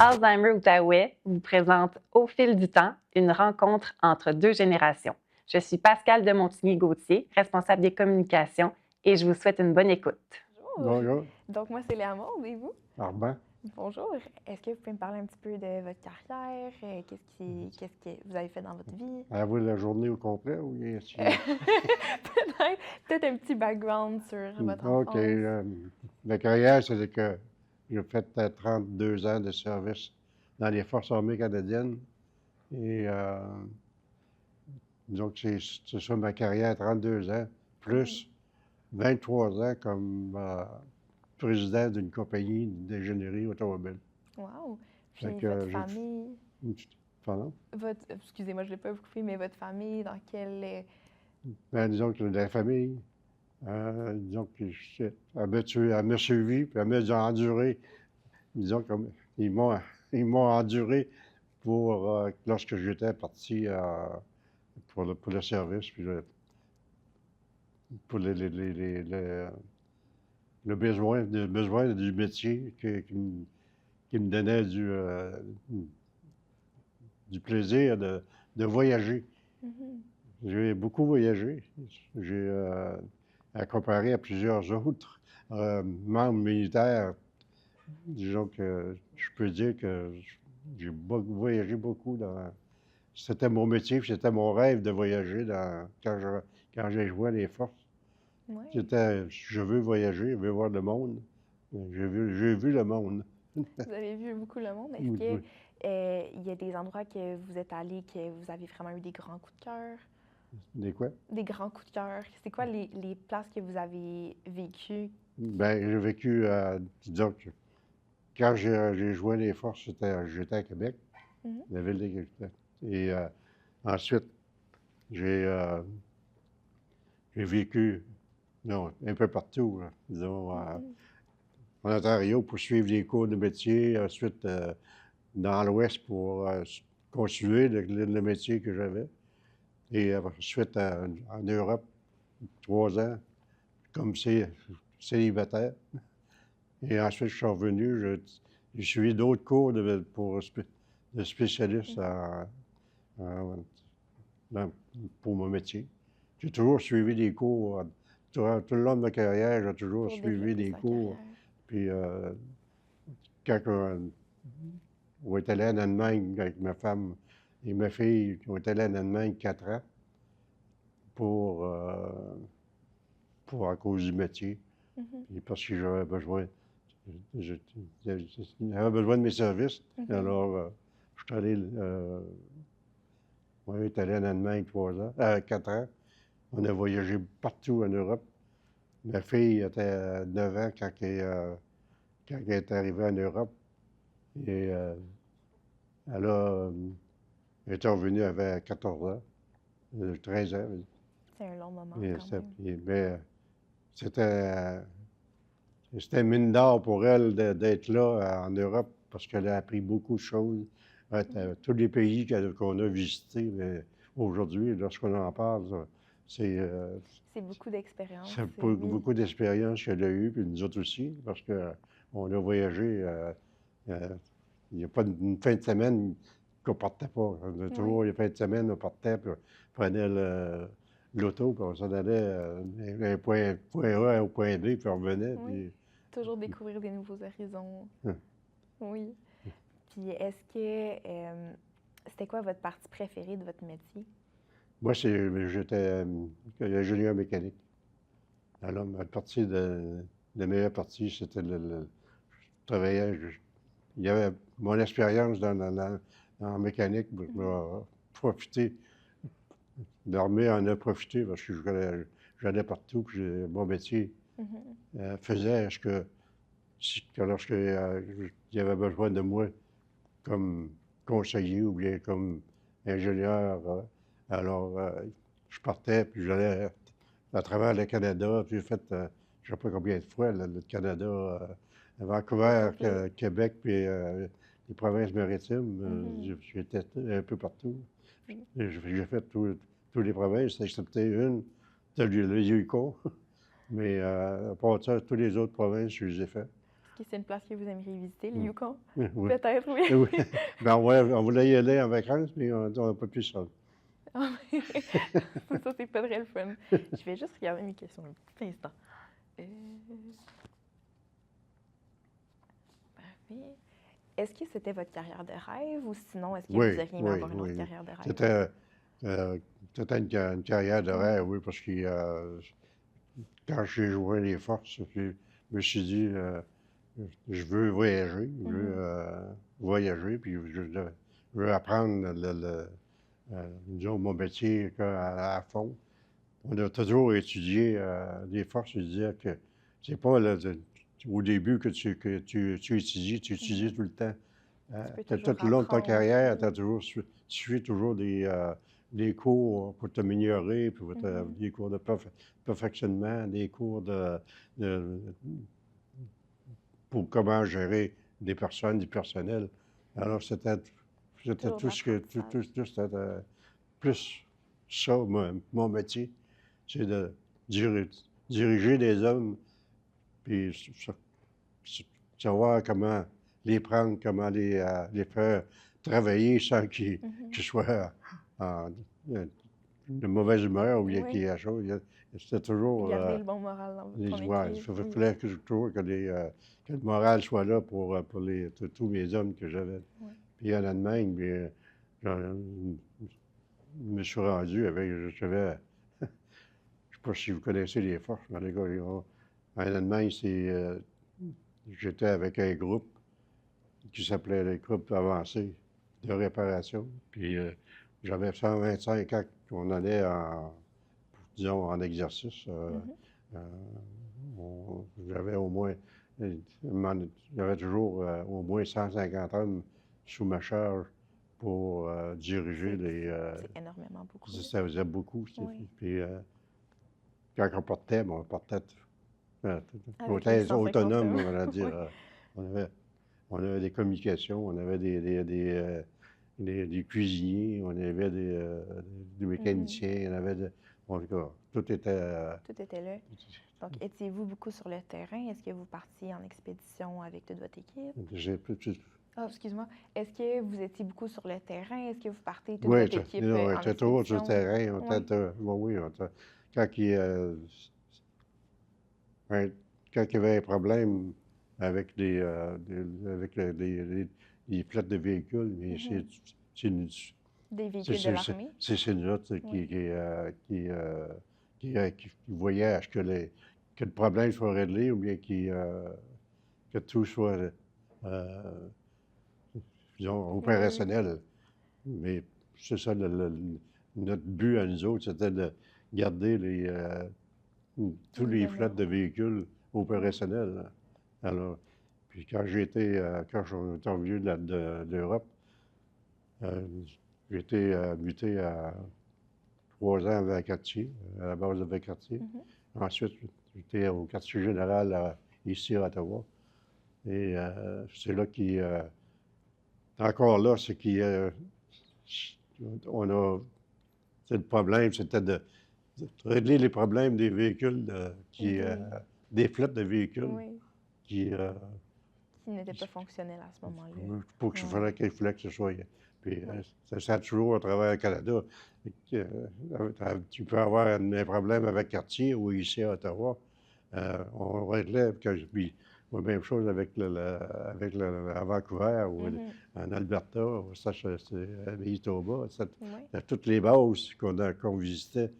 Alzheimer-Outaouais vous présente Au fil du temps, une rencontre entre deux générations. Je suis Pascale de Montigny-Gauthier, responsable des communications, et je vous souhaite une bonne écoute. Bonjour. Bonjour, Donc, moi, c'est Léa Maud, et vous? Armand. Bonjour. Est-ce que vous pouvez me parler un petit peu de votre carrière? Qu'est-ce que vous avez fait dans votre vie? À vous la journée au complet ou bien Peut-être un petit background sur votre OK. enfance. La carrière, c'est que j'ai fait 32 ans de service dans les Forces armées canadiennes. Et donc, c'est ça ma carrière, 32 ans, plus 23 ans comme président d'une compagnie d'ingénierie automobile. Wow! Puis Fait que, votre famille, Pardon? excusez-moi, je ne l'ai pas coupé, mais votre famille, dans quelle... Ben, disons que la famille, disons que elle m'a suivi, puis elle m'a enduré. Disons comme ils m'ont enduré pour lorsque j'étais parti pour le service, puis pour le besoin du métier qui me donnait du plaisir de voyager. Mhm. J'ai beaucoup voyagé. J'ai comparé à plusieurs autres membres militaires. Disons que je peux dire que j'ai voyagé beaucoup. C'était mon métier, puis c'était mon rêve de voyager quand j'ai joué à les forces. Ouais. Je veux voyager, je veux voir le monde. J'ai vu le monde. Vous avez vu beaucoup le monde. Est-ce Oui, que oui. il y a des endroits que vous êtes allés que vous avez vraiment eu des grands coups de cœur? Des quoi? Des grands coups de cœur. C'est quoi les places que vous avez vécues? Ben, j'ai vécu, disons que quand j'ai joué les forces, j'étais à Québec, Mhm. la ville de Québec. Et ensuite, j'ai j'ai vécu, non, un peu partout, là, disons, Mhm. en Ontario pour suivre des cours de métier, ensuite dans l'Ouest pour continuer le métier que j'avais. Et ensuite en Europe, 3 ans, comme célibataire. Et ensuite, je suis revenu, j'ai suivi d'autres cours de spécialiste pour mon métier. J'ai toujours suivi des cours. Tout le long de ma carrière, j'ai toujours Pour suivi développer des sa cours. carrière. Puis quand on est allé en Allemagne avec ma femme et ma fille, on est allé en Allemagne 4 ans pour, à cause du métier. Mhm. Puis parce que je- j'avais besoin de mes services. Mhm. Alors, je suis allé, on est allé en Allemagne 4 ans. On a voyagé partout en Europe. Ma fille était 9 ans quand elle est arrivée en Europe. Et elle était revenue, elle avait 14 ans, 13 ans. C'est un long moment Et quand même. mais c'était, c'était une mine d'or pour elle d'être là en Europe parce qu'elle a appris beaucoup de choses. Tous les pays qu'on a visités, mais aujourd'hui, lorsqu'on en parle, c'est C'est beaucoup d'expérience, c'est oui. beaucoup d'expérience qu'elle a eue, puis nous autres aussi, parce qu'on a voyagé. Euh, il n'y a pas une fin de semaine qu'on partait pas. On a toujours les fins de semaine, on partait, puis on prenait l'auto, puis on s'en allait d'un point A au point B, puis on revenait. Oui. Toujours découvrir des nouveaux horizons. Hum. Oui. Puis est-ce que c'était quoi votre partie préférée de votre métier? Moi, j'étais ingénieur mécanique. Alors, la meilleure partie, c'était je travaillais, il y avait mon expérience en mécanique, je m'ai profité. L'armée en a profité parce que j'allais partout, puis mon métier Mhm. faisait que lorsque il y avait besoin de moi comme conseiller ou bien comme ingénieur, alors je partais, puis j'allais à travers le Canada, puis j'ai fait, je ne sais pas combien de fois, le Canada, Au Vancouver, complet. Québec, puis les provinces maritimes, Mhm. j'étais un peu partout. Oui. J'ai fait toutes les provinces, excepté une, le Yukon. Mais à part ça, toutes les autres provinces, je les ai fait. Est-ce que c'est une place que vous aimeriez visiter, le Mm. Yukon? Oui. Peut-être, oui. Oui. Ben, on voulait y aller en vacances, mais on n'a pas pu ça. Ça, c'est pas très le fun. Je vais juste regarder mes questions un petit instant. Euh, Parfait. Est-ce que c'était votre carrière de rêve ou sinon, est-ce que Oui, vous auriez aimé oui, avoir une autre oui. carrière de rêve? Euh, C'était une carrière de Oui. rêve, oui, parce que quand j'ai joint les forces, je me suis dit, je veux voyager, je veux voyager, puis je veux apprendre disons, mon métier à fond. On a toujours étudié les forces, je disais que c'est pas au début que tu étudies tout le temps. Tu peux Tout toujours le long de ta apprendre. carrière, tu suis toujours des cours pour t'améliorer, puis des cours de perfectionnement, des cours de- pour comment gérer des personnes, du personnel. Alors, c'était Toujours de tout ce que, l'apprentissage. c'était plus ça, mon métier, c'est de diriger des hommes, puis savoir comment les prendre, comment les faire travailler sans qu'ils soient en, de mauvaise humeur ou bien Oui. qu'il y ait chose. C'était toujours. Garder le bon moral dans ton Ouais, équipe. il Oui. fallait toujours que le moral soit là pour tous mes hommes que j'avais. Oui. Puis en Allemagne, bien, je me suis rendu avec, j'avais, je ne sais pas si vous connaissez les forces, mais les gars, en Allemagne, j'étais avec un groupe qui s'appelait les groupes avancés de réparation. Puis j'avais 125 ans qu'on allait disons, en exercice. Euh, J'avais au moins, j'avais toujours au moins 150 hommes sous ma charge pour diriger C'est énormément beaucoup. ça faisait beaucoup. Oui. Puis quand on partait, on partait Avec les 150 autonome, hommes. on va dire. Oui. On avait, on avait des communications, on avait des cuisiniers, on avait des mécaniciens, on avait en tout cas, tout était. Tout était là. Donc, étiez-vous beaucoup sur le terrain? Est-ce que vous partiez en expédition avec toute votre équipe? J'ai plus. Ah, excuse-moi. Est-ce que vous étiez beaucoup sur le terrain? Est-ce que vous partez toute Oui, votre équipe on en était toujours sur le expédition? terrain. Oui. Oui, quand un- quand il y avait un problème avec les flottes de véhicules, mais c'est nous, Des véhicules de l'armée? c'est nous autres Oui. qui voyaient à ce que le problème soit réglé ou bien que tout soit, disons, opérationnel. Mais c'est ça, notre but à nous autres, c'était de garder tous les flottes de véhicules opérationnels. Alors, puis quand quand je suis revenu d'Europe, j'ai été muté à 3 ans à Cartier, à la base de Cartier. Ensuite, j'étais au quartier général ici à Ottawa. Et c'est là encore là, on a, c'est le problème, c'était de régler les problèmes des véhicules, des flottes de véhicules Oui. qui, Qui n'étaient pas fonctionnels à ce moment-là. pour que Ouais. il fallait que ce soit. Puis Oui. ça a toujours à travers le Canada. Tu peux avoir un problème avec Cartier ou ici à Ottawa. On réglait, puis même chose avec à Vancouver ou en Alberta, ou ça, c'est à Manitoba. Oui. Toutes les bases qu'on visitait,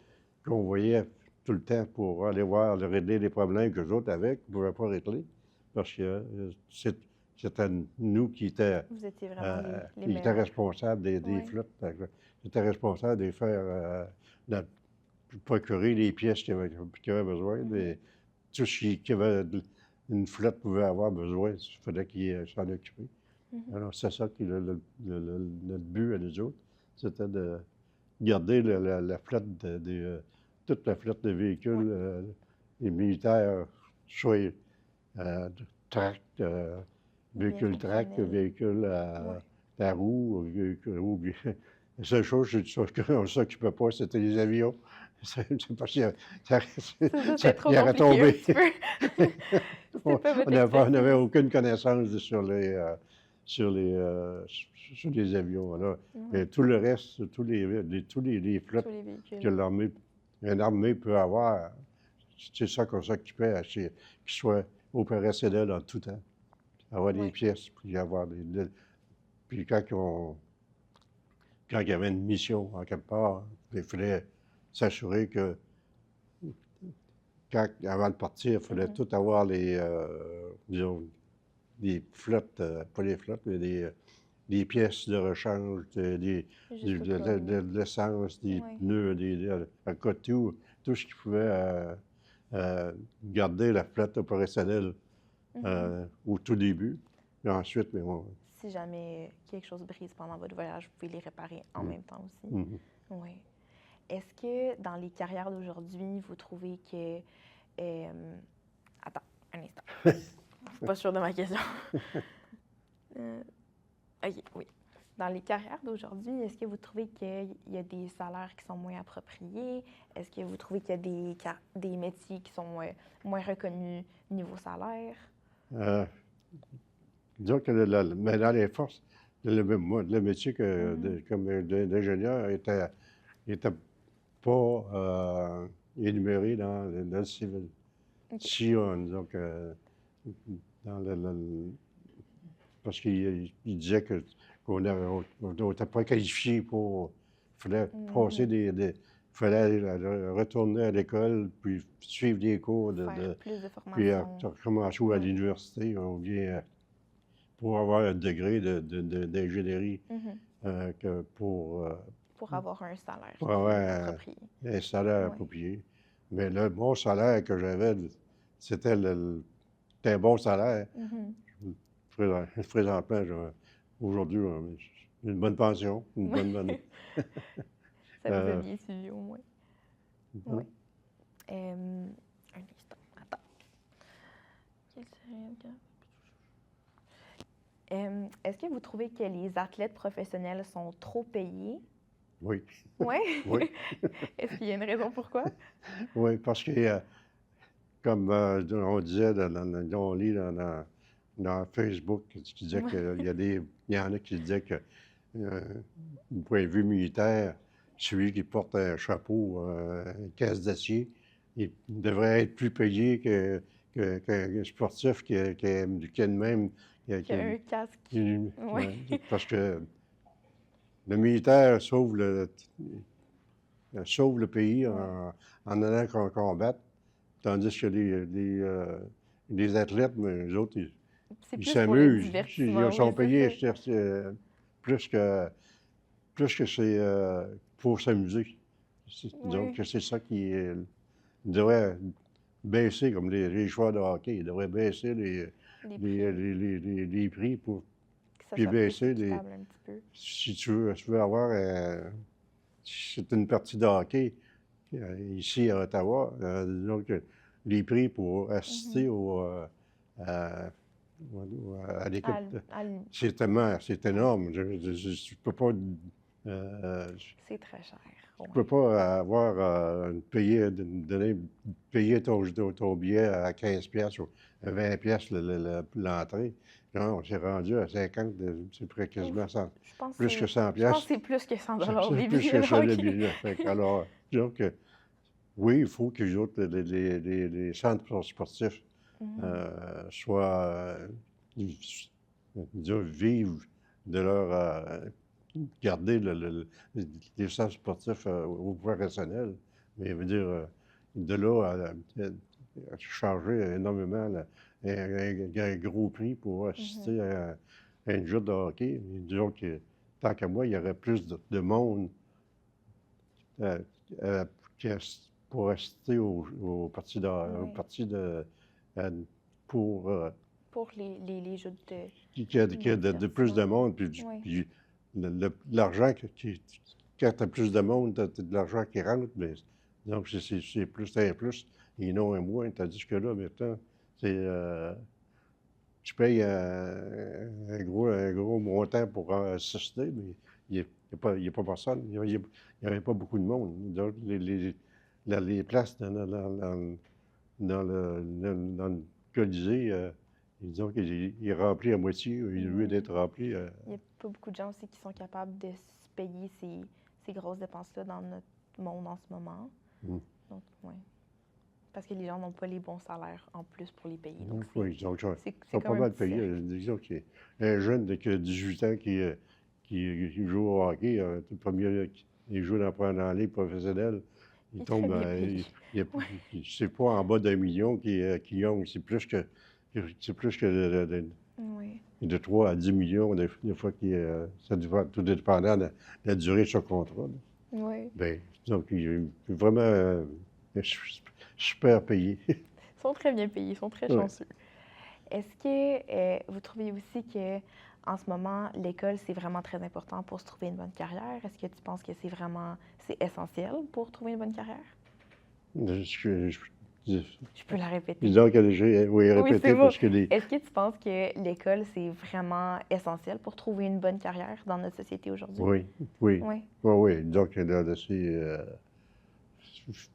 qu'on voyait tout le temps pour aller voir, régler les problèmes que les autres avaient, qu'on ne pouvaient pas régler. Parce que c'était nous qui étions Vous étiez vraiment les meilleurs. responsables des Oui. flottes. J'étais responsable de faire, de procurer les pièces qu'il y avait besoin, tout ce une flotte pouvait avoir besoin, il fallait qu'il s'en occupe. Alors, c'est ça qui est notre but à nous autres, c'était de garder la flotte toute la flotte de véhicules, les militaires, soit tract, véhicules tract, fonctionnel. véhicules à roues, véhicules roues. La seule chose, on ne s'occupait pas, c'était les avions. C'est parce qu'il ça C'est trop il aurait compliqué un tombé. petit peu. C'est pas votre On n'avait expertise. aucune connaissance sur sur les avions, là. Mais Ouais, tout le reste, les tous flottes les que véhicules. une armée peut avoir, c'est ça qu'on s'occupait, qu'ils soient opérationnels en tout temps. Avoir des Oui. pièces, puis avoir puis quand il y avait une mission en quelque part, il fallait s'assurer que avant de partir, il fallait Mhm. tout avoir disons, des flottes, pas les flottes, mais des pièces de rechange, Juste au cas où. de l'essence, des Oui. pneus, en cas de tout ce qui pouvait garder la flotte opérationnelle au tout début. Et ensuite, mais Si jamais quelque chose brise pendant votre voyage, vous pouvez les réparer en même temps aussi. mhm. Oui. Est-ce que dans les carrières d'aujourd'hui, vous trouvez que... Attends, un instant. Je suis pas sûre de ma question. OK, oui. Dans les carrières d'aujourd'hui, est-ce que vous trouvez qu'il y a des salaires qui sont moins appropriés? Est-ce que vous trouvez qu'il y a des métiers qui sont moins reconnus niveau salaire? Euh, disons que mais dans les forces, le métier comme d'ingénieur était pas énuméré dans le civil. OK. Si disons que dans parce qu'il disait qu'on n'était pas qualifié pour. Il fallait passer fallait retourner à l'école, puis suivre des cours Faire plus de puis formation. recommencer à Ouais. l'université, ou bien pour avoir un degré d'ingénierie que Pour avoir un salaire pour qui avoir est approprié. un salaire Ouais. approprié. Mais le bon salaire que j'avais, c'était c'était un bon salaire. Mhm. Présentement, aujourd'hui, une bonne pension, une bonne. Ça vous a euh, bien suivi au moins. voilà. Oui. Un instant. Attends. Quel serait est-ce que vous trouvez que les athlètes professionnels sont trop payés? Oui, Oui? oui, Est-ce qu'il y a une raison pourquoi? oui, parce que, comme on disait, on lit dans Facebook, qui disait il y en a qui disaient que, du point de vue militaire, celui qui porte un chapeau, une caisse d'acier, il devrait être plus payé qu'un sportif qui a le même. Qu'il y a un casque. Ouais, Oui. parce que le militaire sauve le pays Ouais. en allant combattre, tandis que les athlètes, mais les autres, C'est ils plus pour le s'amusent. Ils divertissement, oui, sont c'est payés ça. plus que, plus que c'est pour s'amuser. Donc, Oui. c'est ça qui devrait baisser, comme les joueurs de hockey. Ils devraient baisser Les prix, les prix que ça puis soit plus baisser équitable un petit peu. si tu veux avoir, si c'est une partie de hockey ici à Ottawa, donc les prix pour assister à, à l'équipe, À l- à l- c'est énorme. Je peux pas, c'est très cher. tu Ouais. peux pas avoir payer ton billet à 15 pièces ou à 20 pièces l'entrée. Non, on s'est rendu à 50, c'est près quasiment 100, Je pense que plus que 100 je pense que pièces. c'est plus que 100 C'est les plus billets que de ça, le hockey. billet. Alors, disons que oui, il faut que les autres, les centres sportifs soient, disons, vivent de leur, garder les centres sportifs au professionnel. Mais je veux dire, de là à changer énormément un gros prix pour assister à une joute de hockey. Disons que, tant qu'à moi, il y aurait plus de monde euh, euh, pour assister au parti au Oui. parti euh, pour Pour les jeux de qu'il y a de plus de divertissement. monde, puis, Oui. puis l'argent quand tu as plus de monde, tu as de l'argent qui rentre, mais donc c'est plus un plus et non un moins, tandis que là, maintenant, c'est tu payes un gros montant pour assister, mais il n'y a pas personne. Il n'y avait pas beaucoup de monde. Donc, les places dans le Colisée, disons qu'il est rempli à moitié, il veut d'être rempli. Il n'y a pas beaucoup de gens aussi qui sont capables de se payer ces grosses dépenses-là dans notre monde en ce moment. Mm. Donc, oui. Parce que les gens n'ont pas les bons salaires en plus pour les payer. Donc, Oui, donc ils c'est sont comme pas un mal petit payés. cercle. Disons qu'il y a un jeune de 18 ans qui joue au hockey, tout premier, il joue dans la ligue professionnelle. Il Il est très tombe, bien payé. Ouais. c'est pas en bas d'1 million qu'il gagne, c'est plus que Oui. de 3 à 10 millions, des fois, ça dépend, tout dépendant de la durée de son contrat. Là. Oui. Ben, donc, il est vraiment super payé. Ils sont très bien payés, ils sont très Ouais. chanceux. Est-ce que vous trouvez aussi que en ce moment, l'école, c'est vraiment très important pour se trouver une bonne carrière? Est-ce que tu penses que c'est essentiel pour trouver une bonne carrière? Je peux la répéter. Disons que j'ai Oui, répété c'est bon. parce que Est-ce que tu penses que l'école, c'est vraiment essentiel pour trouver une bonne carrière dans notre société aujourd'hui? oui, oui. Oui. Oui, oui. Donc, là,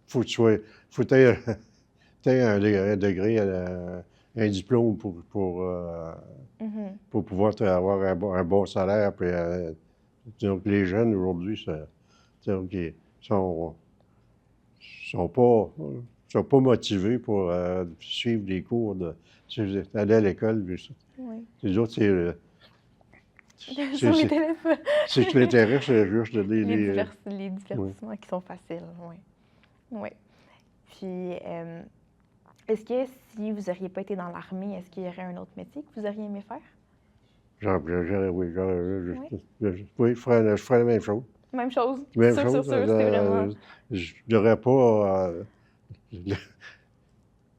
faut que tu sois, faut que t'aies un degré, un diplôme Mhm. pour pouvoir avoir un bon salaire. Puis, donc, les jeunes aujourd'hui, donc, ils sont pas, sont pas motivés pour suivre des cours, aller à l'école. Oui. Les autres, Sur les téléphones. c'est ce qui l'intéresse, c'est juste Les divertissements qui sont faciles, oui. Oui. Puis, est-ce que si vous n'auriez pas été dans l'armée, est-ce qu'il y aurait un autre métier que vous auriez aimé faire? Oui, je ferais la même chose. Même chose. Même Sûr, chose. c'est vraiment... Je n'aurais pas.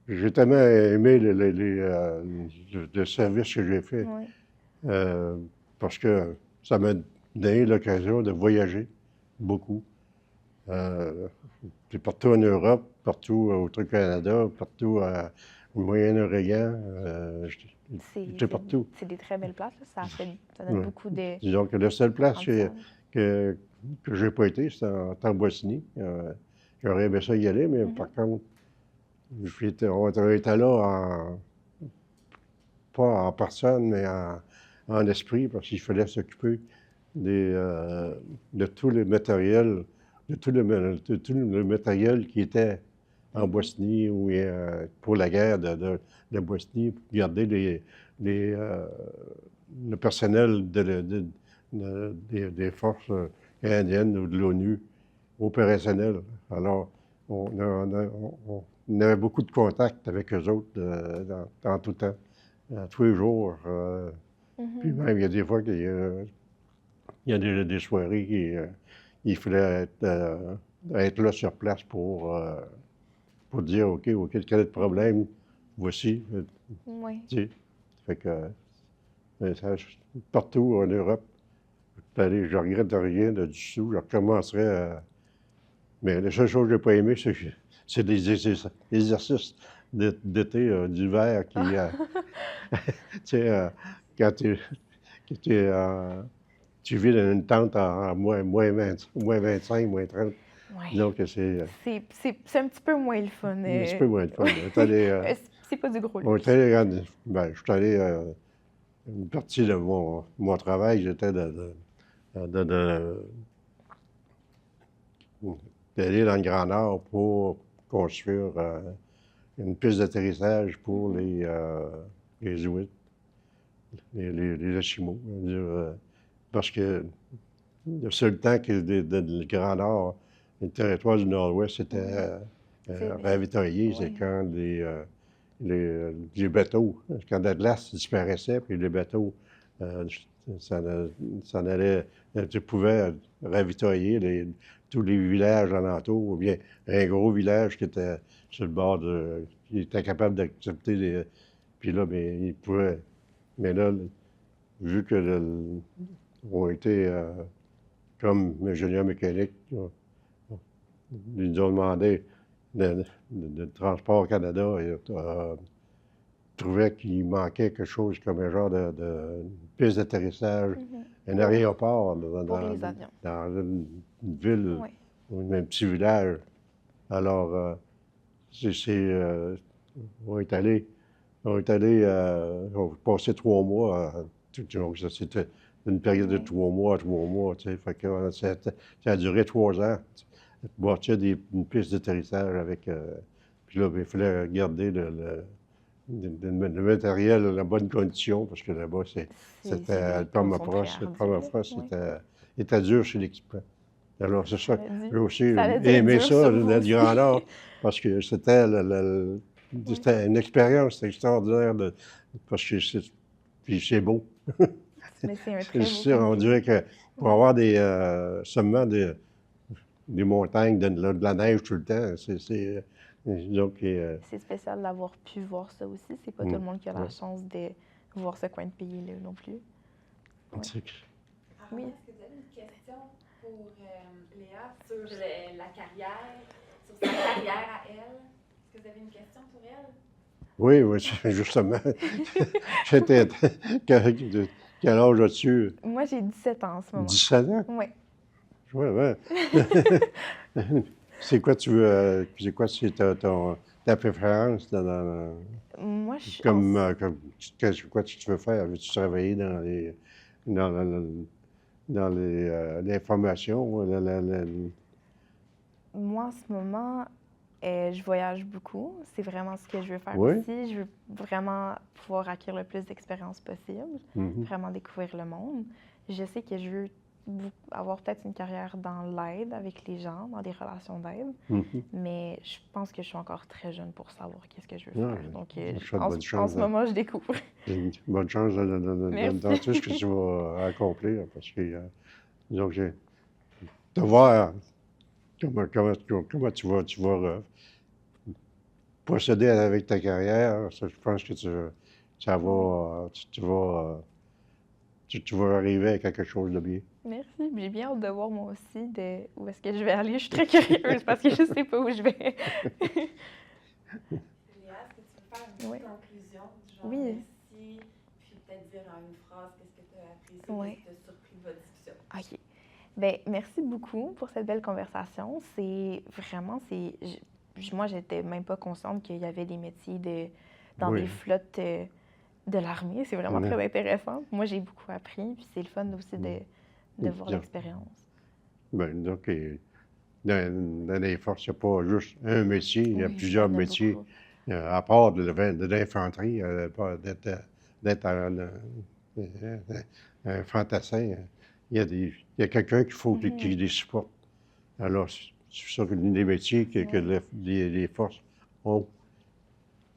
J'ai tellement aimé le service que j'ai fait Oui. parce que ça m'a donné l'occasion de voyager beaucoup. Puis partout en Europe, partout au Canada, partout au Moyen-Orient. J'étais partout. C'est des très belles places, là. Ça donne Ouais. beaucoup de... Disons que la seule place apprentissage. que j'ai pas été, c'est en Bosnie. J'aurais aimé ça y aller, mais Mhm. par contre, on était là pas en personne, mais en esprit, parce qu'il fallait s'occuper de tout le matériel, de tout le matériel qui était en Bosnie ou pour la guerre de Bosnie, pour garder le personnel des forces canadiennes ou de l'ONU opérationnel. Alors, on avait beaucoup de contacts avec eux autres dans tout temps, tous les jours. Puis Mhm. même, il y a des fois qu'il y a des soirées il fallait être là sur place pour dire, OK, quel est le problème? Voici. Oui. Tu sais. Fait que partout en Europe, je regrette rien de du tout. Je recommencerai mais la seule chose que j'ai pas aimé, c'est des exercices d'été, d'hiver tu sais, quand tu vis dans une tente en moins 20, moins 25, moins 30. Oui. Donc, c'est C'est un petit peu moins le fun. un petit peu moins de fun. C'est pas du gros On luxe. est allé, je suis allé, une partie de mon travail, j'étais d'aller dans le Grand Nord pour construire une piste d'atterrissage pour les Inuits, les Esquimaux. Parce que le seul temps que le Grand Nord, le territoire du Nord-Ouest était ravitaillé, c'est Oui. quand les bateaux, quand la glace disparaissait, puis les bateaux s'en allaient, tu pouvais ravitailler tous les villages alentours, ou bien un gros village qui était sur le bord qui était capable d'accepter les. Puis là, bien, il pouvait. Mais là, vu que ont été comme ingénieurs mécaniques, ils nous ont demandé de Transport Canada trouvait qu'il manquait quelque chose comme un genre de piste d'atterrissage, un aéroport Pour les avions. dans une ville Oui. ou un petit village. Alors, on est allé, on a passé 3 mois, donc ça, c'était une période de Oui. 3 mois, tu sais, fait que ça a duré 3 ans. Bâtir une piste d'atterrissage avec, puis là, ben, il fallait garder le matériel en bonne condition, parce que là-bas, c'était des le conditions très permafrost. Le ardues, là. permafrost, Oui. était dur sur l'équipement. Alors, c'est ça. Ça l'a dit. J'ai aussi Ça allait dire aimé dur ça, sur le vous Grand aussi. Nord, parce que c'était Oui. c'était une expérience extraordinaire, parce que puis c'est beau. Mais c'est un C'est très beau ça, coin de on pays. dirait que pour Oui. avoir seulement des montagnes, de la neige tout le temps, donc, C'est spécial d'avoir pu voir ça aussi. C'est pas tout le monde qui a la ouais. chance de voir ce coin de pays-là non plus. Oui. C'est que- Oui. Est-ce que vous avez une question pour Léa sur la carrière, sur sa carrière à elle? Est-ce que vous avez une question pour elle? Oui, oui, justement. J'étais. Quel âge as-tu? Moi, j'ai 17 ans en ce moment. 17 ans? Oui. Oui, oui. C'est quoi c'est ta préférence Moi, je quoi tu veux faire? Veux-tu travailler dans, l'information? moi, en ce moment, je voyage beaucoup. C'est vraiment ce que je veux faire Oui? aussi. Je veux vraiment pouvoir acquérir le plus d'expérience possible, Mhm. vraiment découvrir le monde. Je sais que je veux avoir peut-être une carrière dans l'aide avec les gens, dans des relations d'aide, Mhm. mais je pense que je suis encore très jeune pour savoir qu'est-ce que je veux Ouais, faire. Donc, je te souhaite en bonne ce chance. moment, je découvre. Bonne chance dans Merci. tout ce que tu vas accomplir, parce que, donc, de voir comment tu vas procéder avec ta carrière, ça, je pense que ça va, tu vas arriver à quelque chose de bien. Merci. J'ai bien hâte de voir moi aussi où est-ce que je vais aller. Je suis très curieuse parce que je sais pas où je vais. Léa, est-ce que tu veux faire une Oui. petite conclusion du genre Oui. merci, puis peut-être dire en une phrase qu'est-ce que tu as apprécié, Oui. qu'est-ce qui t'a surpris de votre discussion? OK. Bien, merci beaucoup pour cette belle conversation. C'est vraiment, moi, j'étais même pas consciente qu'il y avait des métiers dans Oui. des flottes de l'armée. C'est vraiment Non. très intéressant. Moi, j'ai beaucoup appris, puis c'est le fun aussi de voir Bien. l'expérience. Ben, donc, dans les forces, il n'y a pas juste un métier, il y a Oui, plusieurs il y en a métiers. beaucoup. À part de l'infanterie, d'être un fantassin, il y a quelqu'un qu'il faut qui les supporte. Alors, c'est sûr que l'un des métiers que les forces ont,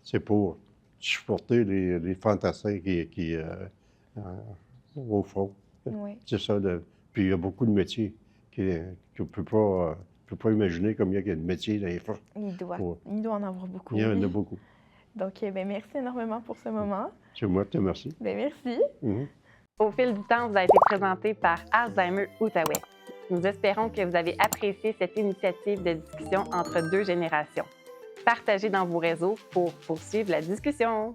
c'est pour supporter les fantassins au front. Oui. C'est ça. Puis il y a beaucoup de métiers qu'on ne peut pas imaginer combien il y a de métiers dans les forces. Il doit Ouais. en avoir beaucoup. Il y en oui. a beaucoup. Donc, ben, merci énormément pour ce moment. C'est moi qui te remercie. Ben, merci. Mhm. Au fil du temps, vous a été présenté par Alzheimer Outaouais. Nous espérons que vous avez apprécié cette initiative de discussion entre deux générations. Partagez dans vos réseaux pour poursuivre la discussion.